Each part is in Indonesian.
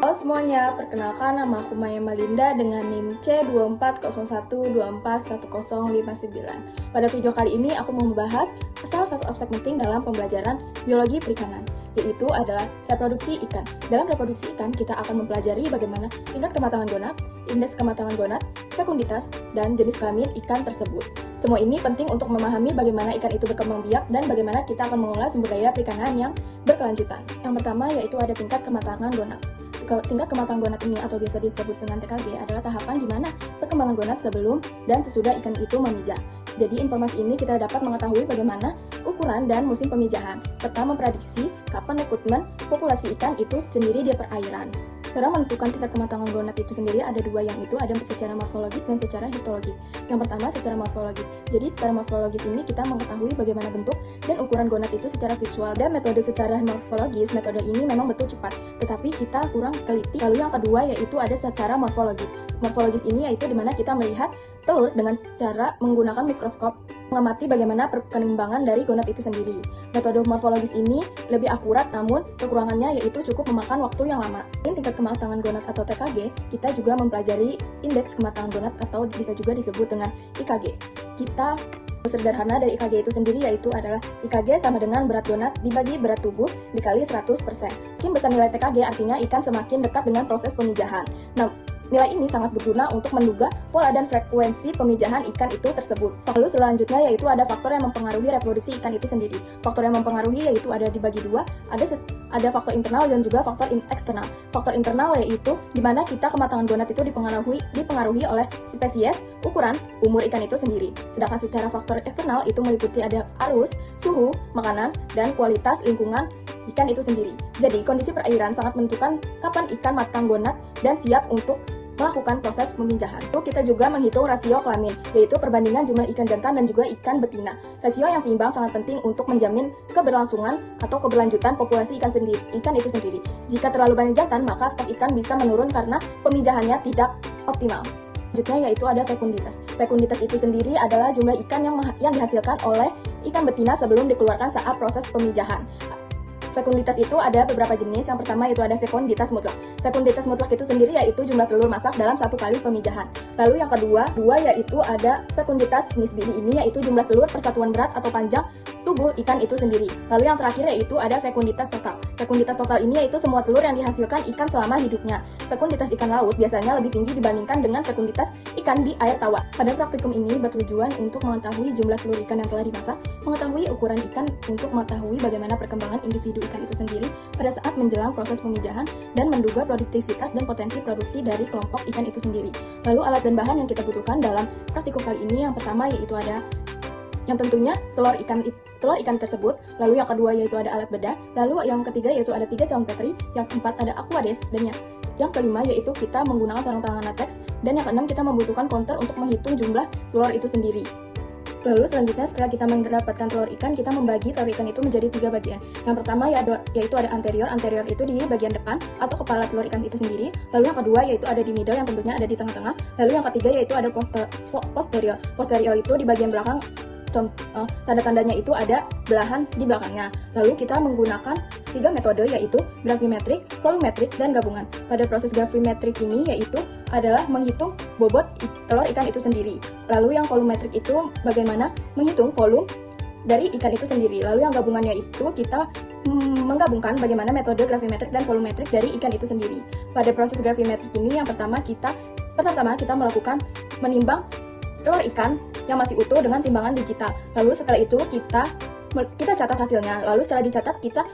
Halo semuanya, perkenalkan nama aku Maya Malinda dengan NIM C2401241059. Pada video kali ini aku mau membahas salah satu aspek penting dalam pembelajaran biologi perikanan, yaitu adalah reproduksi ikan. Dalam reproduksi ikan, kita akan mempelajari bagaimana tingkat kematangan gonad, indeks kematangan gonad, fekunditas, dan jenis kelamin ikan tersebut. Semua ini penting untuk memahami bagaimana ikan itu berkembang biak dan bagaimana kita akan mengolah sumber daya perikanan yang berkelanjutan. Yang pertama yaitu ada tingkat kematangan gonad. Tingkat kematangan gonad ini atau biasa disebut dengan TKG adalah tahapan di mana perkembangan gonad sebelum dan sesudah ikan itu memijah. Jadi informasi ini kita dapat mengetahui bagaimana ukuran dan musim pemijahan, serta memprediksi kapan rekrutmen populasi ikan itu sendiri di perairan. Cara menentukan tingkat kematangan gonad itu sendiri ada dua, yang itu ada secara morfologis dan secara histologis. Yang pertama secara morfologis. Jadi secara morfologis ini kita mengetahui bagaimana bentuk dan ukuran gonad itu secara visual, dan metode secara morfologis, metode ini memang betul cepat, tetapi kita kurang teliti. Lalu yang kedua yaitu ada secara morfologis. Morfologis ini yaitu dimana kita melihat telur dengan cara menggunakan mikroskop, mengamati bagaimana perkembangan dari gonad itu sendiri. Metode morfologis ini lebih akurat, namun kekurangannya yaitu cukup memakan waktu yang lama. Di tingkat kematangan gonad atau TKG, kita juga mempelajari indeks kematangan gonad atau bisa juga disebut dengan IKG. Kita sederhana dari IKG itu sendiri yaitu adalah IKG sama dengan berat gonad dibagi berat tubuh dikali 100%. Semakin besar nilai TKG artinya ikan semakin dekat dengan proses pemijahan. Nah, nilai ini sangat berguna untuk menduga pola dan frekuensi pemijahan ikan itu tersebut. Lalu selanjutnya yaitu ada faktor yang mempengaruhi reproduksi ikan itu sendiri. Faktor yang mempengaruhi yaitu ada dibagi dua, ada faktor internal dan juga faktor eksternal. Faktor internal yaitu di mana kita kematangan gonad itu dipengaruhi oleh spesies, ukuran, umur ikan itu sendiri. Sedangkan secara faktor eksternal itu meliputi ada arus, suhu, makanan, dan kualitas lingkungan ikan itu sendiri. Jadi kondisi perairan sangat menentukan kapan ikan matang gonad dan siap untuk melakukan proses pemijahan. Kita juga menghitung rasio kelamin, yaitu perbandingan jumlah ikan jantan dan juga ikan betina. Rasio yang seimbang sangat penting untuk menjamin keberlangsungan atau keberlanjutan populasi ikan itu sendiri. Jika terlalu banyak jantan, maka stok ikan bisa menurun karena pemijahannya tidak optimal. Selanjutnya yaitu ada fekunditas. Fekunditas itu sendiri adalah jumlah ikan yang dihasilkan oleh ikan betina sebelum dikeluarkan saat proses pemijahan. Fekunditas itu ada beberapa jenis. Yang pertama itu ada fekunditas mutlak. Fekunditas mutlak itu sendiri yaitu jumlah telur masak dalam satu kali pemijahan. Lalu yang kedua yaitu ada fekunditas nisbi. Ini yaitu jumlah telur per satuan berat atau panjang tubuh ikan itu sendiri. Lalu yang terakhir yaitu ada fekunditas total. Fekunditas total ini yaitu semua telur yang dihasilkan ikan selama hidupnya. Fekunditas ikan laut biasanya lebih tinggi dibandingkan dengan fekunditas ikan di air tawar. Pada praktikum ini bertujuan untuk mengetahui jumlah telur ikan yang telah dimasak, mengetahui ukuran ikan untuk mengetahui bagaimana perkembangan individu ikan itu sendiri pada saat menjelang proses pemijahan, dan menduga produktivitas dan potensi produksi dari kelompok ikan itu sendiri. Lalu alat dan bahan yang kita butuhkan dalam praktikum kali ini, yang pertama yaitu ada yang tentunya telur ikan tersebut, lalu yang kedua yaitu ada alat bedah, lalu yang ketiga yaitu ada 3 calon petri, yang keempat ada aquades, dan yang kelima yaitu kita menggunakan sarung tangan latex, dan yang keenam kita membutuhkan counter untuk menghitung jumlah telur itu sendiri. Lalu selanjutnya setelah kita mendapatkan telur ikan, kita membagi telur ikan itu menjadi 3 bagian. Yang pertama yaitu ada anterior itu di bagian depan atau kepala telur ikan itu sendiri. Lalu yang kedua yaitu ada di middle, yang tentunya ada di tengah-tengah. Lalu yang ketiga yaitu ada posterior. Posterior itu di bagian belakang. Tanda-tandanya itu ada belahan di belakangnya. Lalu kita menggunakan 3 metode yaitu gravimetrik, volumetrik, dan gabungan. Pada proses gravimetrik ini yaitu adalah menghitung bobot telur ikan itu sendiri. Lalu yang volumetrik itu bagaimana menghitung volume dari ikan itu sendiri. Lalu yang gabungannya itu kita menggabungkan bagaimana metode gravimetrik dan volumetrik dari ikan itu sendiri. Pada proses gravimetrik ini yang pertama kita melakukan menimbang telur ikan yang masih utuh dengan timbangan digital. Lalu setelah itu kita catat hasilnya. Lalu setelah dicatat kita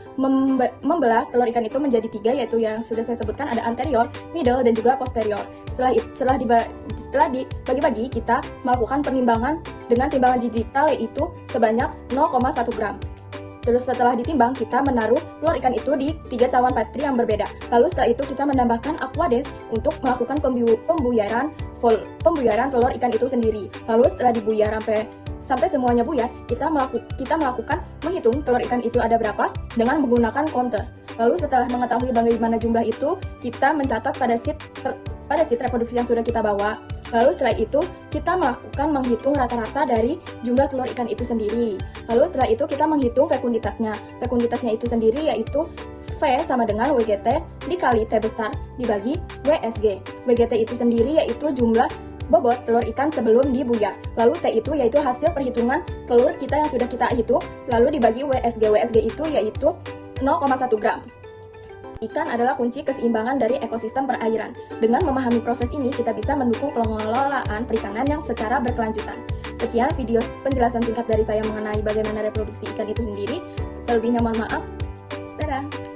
membelah telur ikan itu menjadi 3, yaitu yang sudah saya sebutkan ada anterior, middle, dan juga posterior. Setelah dibagi-bagi kita melakukan penimbangan dengan timbangan digital yaitu sebanyak 0,1 gram. Terus setelah ditimbang, kita menaruh telur ikan itu di 3 cawan petri yang berbeda. Lalu setelah itu kita menambahkan aquades untuk melakukan pembuyaran telur ikan itu sendiri. Lalu setelah dibuyar sampai semuanya buyar, kita melakukan menghitung telur ikan itu ada berapa dengan menggunakan counter. Lalu setelah mengetahui bagaimana jumlah itu, kita mencatat pada sheet reproduksi yang sudah kita bawa. Lalu setelah itu kita menghitung rata-rata dari jumlah telur ikan itu sendiri. Lalu setelah itu kita menghitung fekunditasnya. Fekunditasnya itu sendiri yaitu sama dengan WGT dikali T besar dibagi WSG. WGT itu sendiri yaitu jumlah bobot telur ikan sebelum dibuya. Lalu T itu yaitu hasil perhitungan telur kita yang sudah kita hitung, lalu dibagi WSG. WSG itu yaitu 0,1 gram. Ikan adalah kunci keseimbangan dari ekosistem perairan. Dengan memahami proses ini, kita bisa mendukung pengelolaan perikanan yang secara berkelanjutan. Sekian video penjelasan singkat dari saya mengenai bagaimana reproduksi ikan itu sendiri. Selebihnya mohon maaf. Dadah!